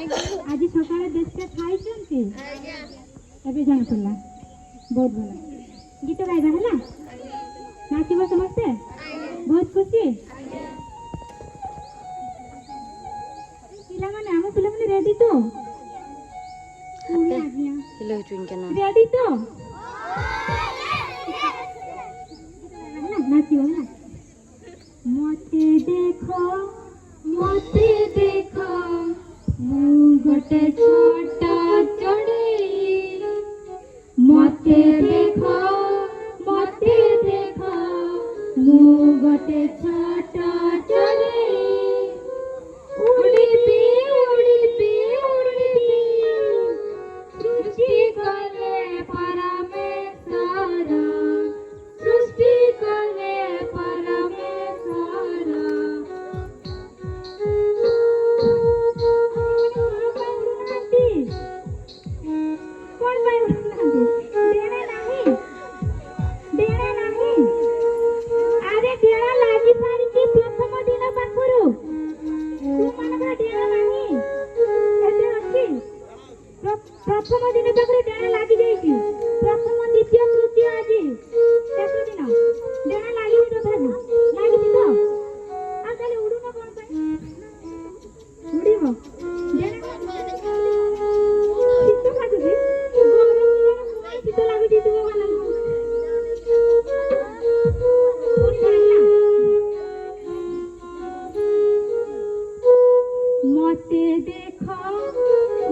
आज सकाळे देशके खाइछन्ती एबे जान पड़ला बहुत भला गीत गाइबा हला नाचिबो समस्ते बहुत खुशी पिला माने हम पिला माने रेडी तो हेलो चुनकेना रेडी तो नाचिबो हला मते देखो मु गोटे छोटा चढ़ई मते देखो मु गोटे छोटा चढ़ई उड़ीबी सृष्टि कले परमेश्वर सृष्टि कले परमेश्वर प्रथम दिन पाखरे डेणा लागी जाइछि प्रथम द्वितीय तृतीय आज शेष दिन डेणा लागी तथापि लागिछि तो आ खाली उडुना कोन पाई उडिबो डेणा शीत लाଗୁଛି शीत ଲାଗୁଛି ତୁମ ମାନଙ୍କୁ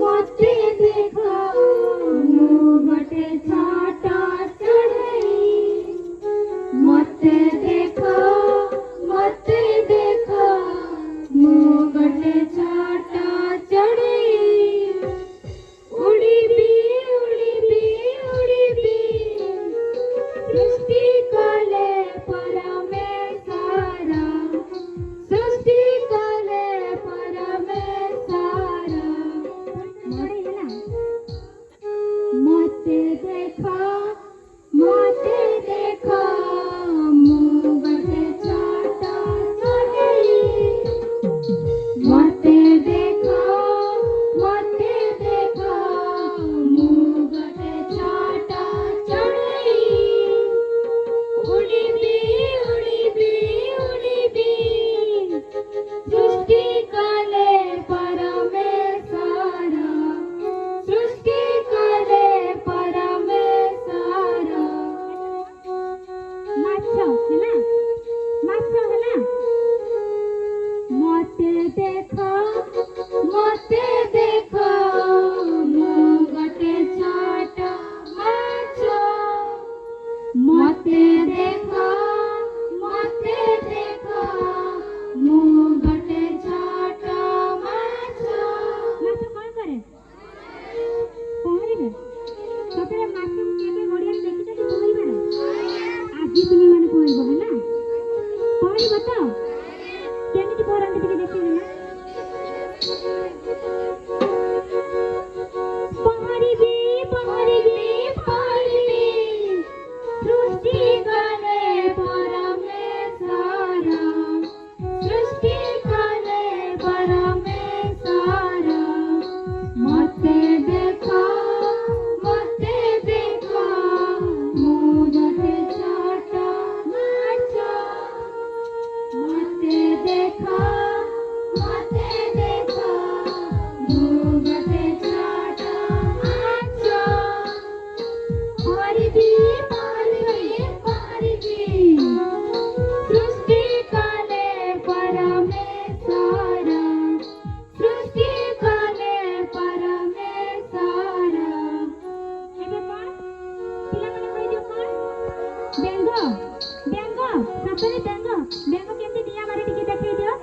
मते देखो मु गोटे छोटा चढ़ई मते देखो मु गोटे छोटा चढ़ई उड़ीबी सृष्टि कले परमेश्वर सृष्टि कले परमेश्वर मते देखो मु गोटे छोटा चढ़ई मते देखो मु गोटे छोटा चढ़ई उड़ीबी सृष्टि कले परमेश्वर सृष्टि कले परमेश्वर माछ हला मते देखो मु गोटे छोटा माछ मते देखो मु गोटे छोटा माछ कोन करे पहरिबे सतरे माछ केबे गड़िया देखि कि पहरिबे ना आज तुमी माने पहरिबो है ना पहरिबो तो केमिति पहरंती टिके देखिबे ना पहरिबी सृष्टि कले परमेश्वर सृष्टि कले परमेश्वर मते देखो मु गोटे छोटा माछ मते देखो मु गोटे छोटा माछ पहरिबी सृष्टि कले परमेश्वर सृष्टि कले परमेश्वर एबे कोन पिला माने कहि दियो कोन बेंग सतरे बेंग केमति दिया मारी टिके देखै दियो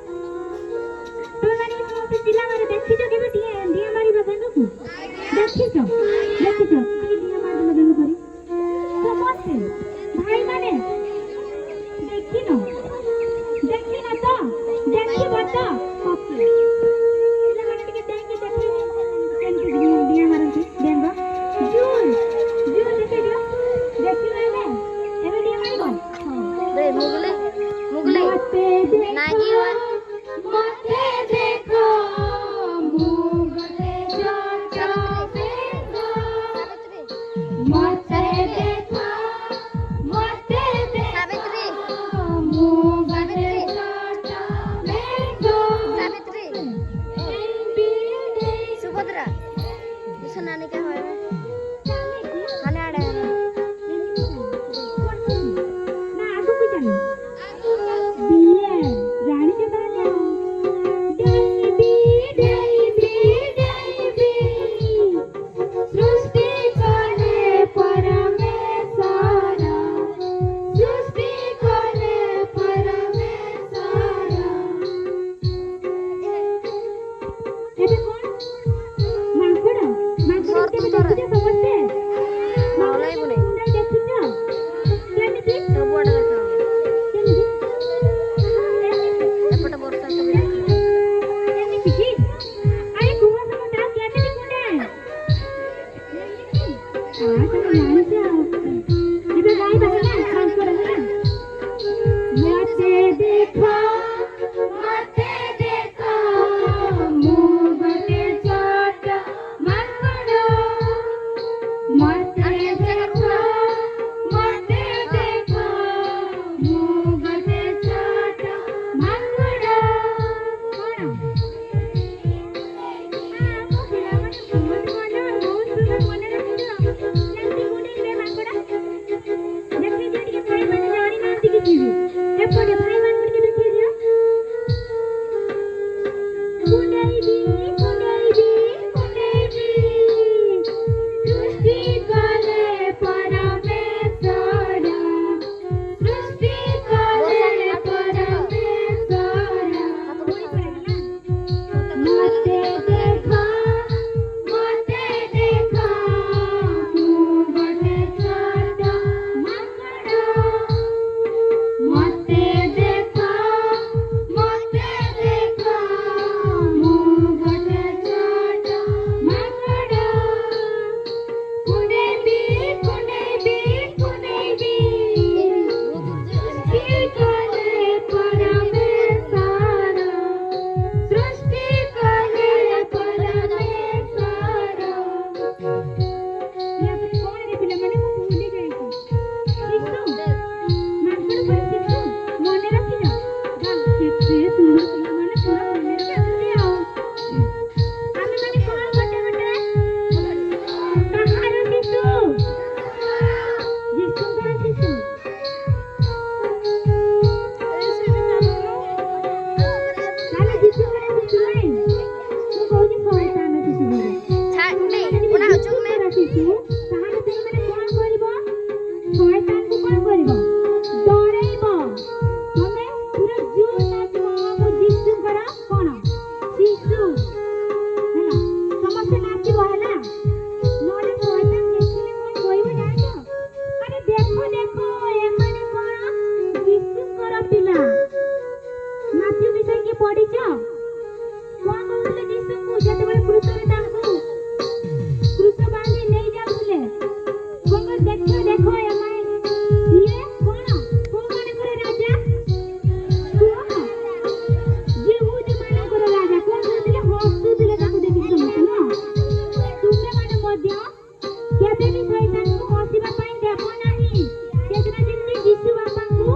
तुम माने मोते पिला मारे देखिছো केबे दिया मारी बेंग को देखिছো खाली दिया मार देला बेंग करी समझते भाई माने देखिनो तो देखिबो तो ओके पिला माने टिके देखि देखै केमति दिया मारंती बेंग जून देखै दियो देखिनो एबे दिया मारिबो रे मुगले नागी मते देखो मु ଏବେ କଣ ମାଙ୍କଡ ମାଙ୍କଡ କେବେ ଦେଖିଛ ସମସ୍ତେ ନହଲାଇବୁନି ମୁଣ୍ଡାଇ ଦେଖିଛ କେମିତି ସବୁଆଡେ ଦେଖା କେମିତି ଏପଟେ ବର୍ଷା ସବୁ ଦେଖା କେମିତି କି ଆରେ କୁହ ସମସ୍ତେ କେମିତି ମୁଣ୍ଡାଏ ତମେ ଜାଣିଛ ଏବେ ଗାଇବା ହେଲା ମାଙ୍କଡ ହେଲା ମତେ ଦେଖ ମୁଁ ଗୋଟେ ଛୋଟ ମାଙ୍କଡ ମତେ ଦେଖ ମୁଁ ଗୋଟେ ଛୋଟ ମାଙ୍କଡ କଣ ଆମ ପିଲାମାନେ ବହୁତ ସୁନ୍ଦର ମନେ ରଖିଛ କେମିତି ଗୁଣ୍ଡେଇଲେ ମାଙ୍କଡ ଦେଖେଇ ଦିଅ ଟିକେ ଭାଇମାନେ ଜାଣିନାହାନ୍ତି କିଛି ବି ଏପଟେ ଭାଇମାନଙ୍କୁ ଟିକେ ଦେଖେଇ ଦିଅ ଗୁଣ୍ଡେଇବି ସୃଷ୍ଟି କଲେ ପରମେଶ୍ୱର ସୃଷ୍ଟି କଲେ ପରମେଶ୍ୱର ମତେ ଦେଖ ମୁଁ ଗୋଟେ ଛୋଟ ମାଙ୍କଡ ମତେ ଦେଖ ମୁଁ ଗୋଟେ ଛୋଟ ମାଙ୍କଡ କୁଣ୍ଡେଇବି ସୃଷ୍ଟି କଲେ ପରମେଶ୍ୱର ସୃଷ୍ଟି କଲେ ପରମେଶ୍ୱର କଣ ରେ ପିଲାମାନେ ମୁଁ ଭୁଲି ଯାଇଛି ଶିଶୁ ମାଙ୍କଡ ପରେ ଶିଶୁ ମନେ ରଖିଛ କେତେ ସୁନ୍ଦର ପିଲାମାନେ ପୁରା ମନେ ରଖିଛନ୍ତି ଆଉ ଆମେମାନେ କଣ ଗୋଟେ କାହାର ଶିଶୁ ଯୀଶୁଙ୍କର ଶିଶୁ ତାହେଲେ ଯୀଶୁଙ୍କର ଶିଶୁ ନାହିଁ ମୁଁ କହୁଛି ଶୈତାନ ଶିଶୁ ବୋଲି ଯୀଶୁଙ୍କର ଶିଶୁ ତାହେଲେ ତୁମେମାନେ କଣ କରିବ ଶୈତାନକୁ କଣ କରିବ ଡରେଇବ ତମେ ପୁରା ଜୋର ନାଚିବ ମୁଁ ଯୀଶୁଙ୍କର କଣ ଶିଶୁ ହେଲା ସମସ୍ତେ ନାଚିବ ହେଲା ନହେଲେ ଶୈତାନ ଦେଖିଲେ କଣ କହିବ ଜାଣିଛ ଆରେ ଦେଖ ଏମାନେ କଣ ଯୀଶୁଙ୍କର ପିଲା ମାଥ୍ୟୁ ବିଷୟରେ ପଢିଛ କଣ କହୁଥିଲେ ଯୀଶୁଙ୍କୁ ଯେତେବେଳେ କ୍ରୁଶରେ ତାଙ୍କୁ କ୍ରୁଶ ବାନ୍ଧି ନେଇ ଯାଉଥିଲେ କଣ ଦେଖ ଏମାନେ ଇଏ କଣ କୋଉମାନଙ୍କର ରାଜା କୁହ ଯିହୁଦୀମାନଙ୍କର ରାଜା କଣ କହୁଥିଲେ ହସୁଥିଲେ ତାକୁ ଦେଖିକି ସମସ୍ତେ ନୁହଁ ତୁମେମାନେ ମଧ୍ୟ କେବେ ବି ଶୈତାନକୁ ହସିବା ପାଇଁ ଦେବ ନାହିଁ ସେଦିନ ଯେମିତି ଯୀଶୁ ବାପାଙ୍କୁ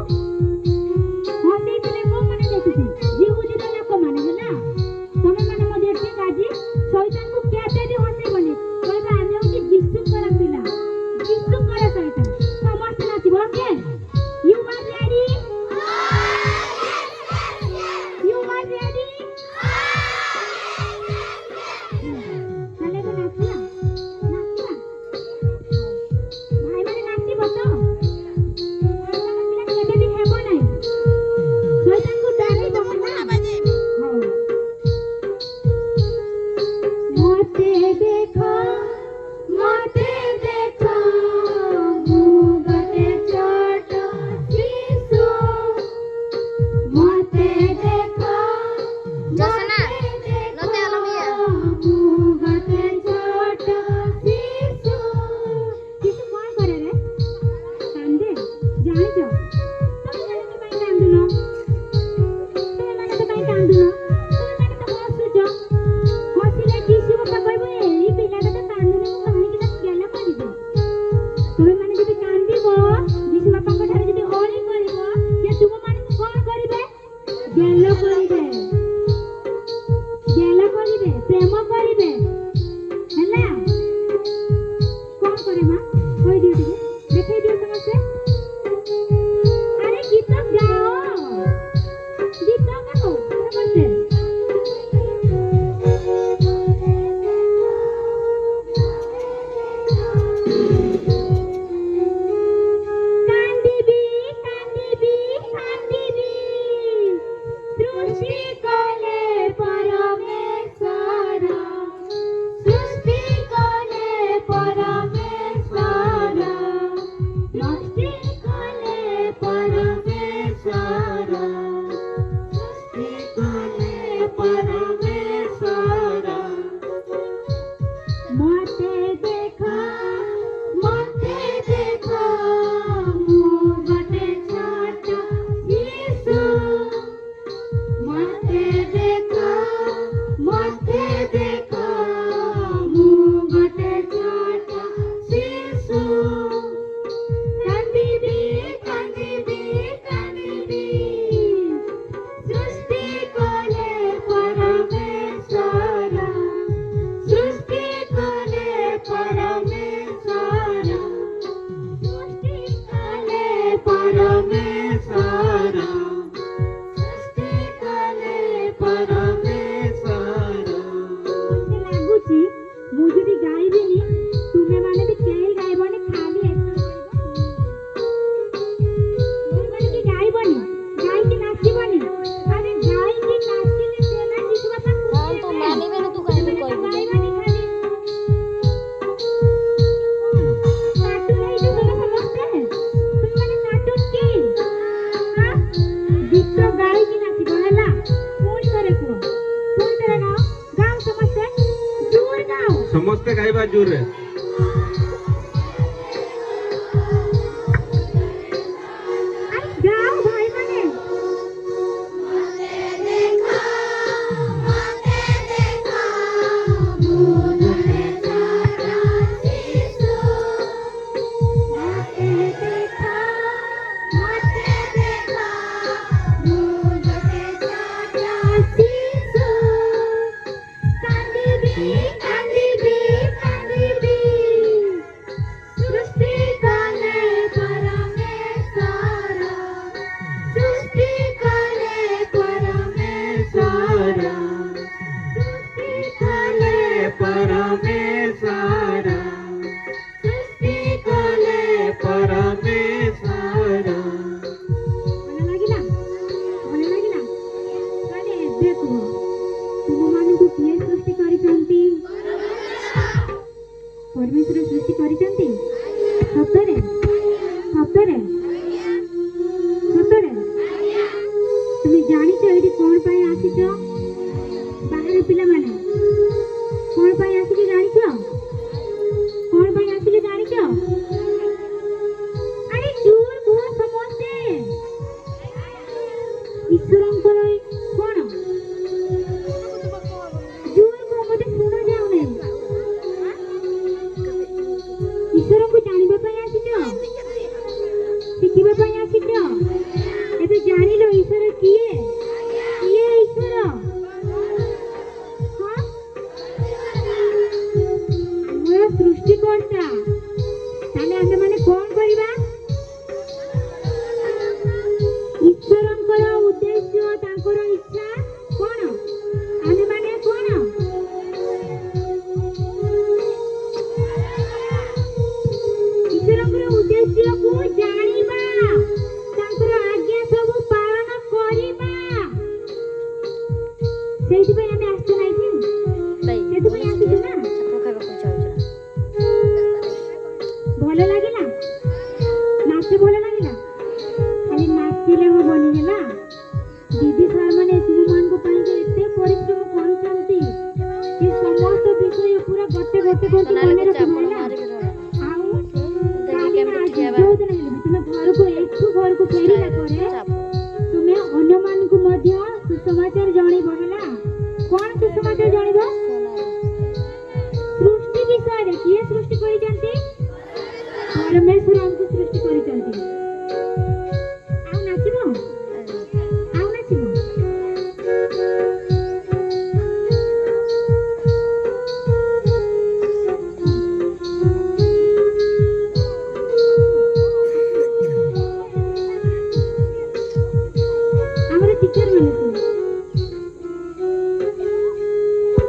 ହସେଇଥିଲେ କୋଉମାନେ ଦେଖିଛୁ ଯିହୁଦୀର ଲୋକମାନେ ହେଲା ତମେମାନେ ମଧ୍ୟ ଠିକ ଆଜି ଶୈତାନକୁ କେବେ ବି ହସେଇବନି କହିବା ଆମେ ହଉଛି ଯୀଶୁଙ୍କର ପିଲା ଯୀଶୁଙ୍କର ଶୈତାନ ସମସ୍ତେ ନାଚିବ ଓକେ ୟୁ ଆର୍ ରେଡି ତାହେଲେ ଏବେ ନାଚିବା ଭାଇମାନେ ନାଚିବ ତ ଶୈତାନ ପିଲା କେବେ ବି ହେବ ନାହିଁ ଶୈତାନକୁ ଡରିବ ହେଲା ହଉ ମତେ ଦେଖ ମୁଁ ଗୋଟେ ଛୋଟ ଶିଶୁ ମତେ ଦେଖ ଜୋସନା ନତେ ଆଲମିଆ ମୁଁ ଗୋଟେ ଛୋଟ ଶିଶୁ ଶିଶୁ କଣ କରେ ରେ କାନ୍ଦେ ଜାଣିଛ ତମେମାନେ ତ ପାଇଁ କାନ୍ଦୁନ ତୁମେମାନେ ତ ହସୁଛ ହସିଲେ ଯୀଶୁ ବାପା କହିବ ଏଇ ପିଲାଟା ତ କାନ୍ଦୁନି ମୁଁ କାହିଁକି ତାକୁ ଗେଲ କରିବି ତୁମେମାନେ ଯଦି କାନ୍ଦିବ ଯୀଶୁ ବାପାଙ୍କ ଠାରେ ଯଦି ଅଳି କରିବ ସେ ତୁମମାନଙ୍କୁ କଣ କରିବେ ଗେଲ କରିବେ ପ୍ରେମ କରିବେ ହେଲା କଣ କରେ ମା କହିଦିଅ ଟିକେ ଦେଖେଇ ଦିଅ ସମସ୍ତେ ଆରେ ଗୀତ ଗାଅ ସମସ୍ତେ କାନ୍ଦିବି ସୃଷ୍ଟି କଲେ ପରମେଶ୍ୱର ସମସ୍ତେ ଗାଇବା ଜୋରରେ। ଗାଓ ଭାଇମାନେ। परमेश्वर सृष्टि करिसंती सତରେ सତରେ सତରେ তুমি জানিছো এটি কোন পাই আসিছ বাহার পিলামানে কোন পাই আসিছ জানিছো কোন পাই আসিছ জানিছো আরে জোর কুহ সমস্তে ঈশ্বরଙ୍କର কোন জোর কুহ মতে শুনা যাও নাই ଈଶ୍ୱରଙ୍କୁ ଜାଣିବା ପାଇଁ ଆସିଛ ଶିଖିବା ପାଇଁ ଆସିଛ ଏବେ ଜାଣିଲ ଈଶ୍ୱର କିଏ କିଏ ଈଶ୍ୱର ହଁ ଆମର ସୃଷ୍ଟିକର୍ତ୍ତା ତାହେଲେ ଆମେମାନେ କଣ କରିବା ଈଶ୍ୱରଙ୍କର ଉଦ୍ଦେଶ୍ୟ ତାଙ୍କର ଇଚ୍ଛା କଣ ଆମେମାନେ କଣ ଈଶ୍ୱରଙ୍କର ଉଦ୍ଦେଶ୍ୟକୁ ଜାଣିବା ତାଙ୍କର ଆଜ୍ଞା ସବୁ ପାଳନ କରିବା ସେଇଥିପାଇଁ ଆମେ ଆସିଛୁ ନା ଏଠି ସେଥିପାଇଁ ଆସିଛୁ ନା ଭଲ ଲାଗିଲା ନାଚ ଭଲ ଲାଗିଲା ଖାଲି ନାଚିଲେ ହବନି ହେଲା ଦିଦି ସାର୍ ମାନେ ତୁମମାନଙ୍କ ପାଇଁ ଯେ ଏତେ ପରିଶ୍ରମ କରୁଛନ୍ତି ସେ ସମସ୍ତ ବିଷୟ ପୁରା ଗୋଟେ ଗୋଟେ କରିକି ମନେ ରଖିବ ହେଲା ଆଉ ତୁମେ ଘରକୁ ଏଠୁ ଘରକୁ ଫେରିଲା ପରେ ତୁମେ ଅନ୍ୟମାନଙ୍କୁ ମଧ୍ୟ ସୁସମାଚାର ଜଣେଇବ ହେଲା କଣ ସୁସମାଚାର ଜଣେଇବ ସୃଷ୍ଟି ବିଷୟରେ କିଏ ସୃଷ୍ଟି କରିଛନ୍ତି ପରମେଶ୍ୱରଙ୍କୁ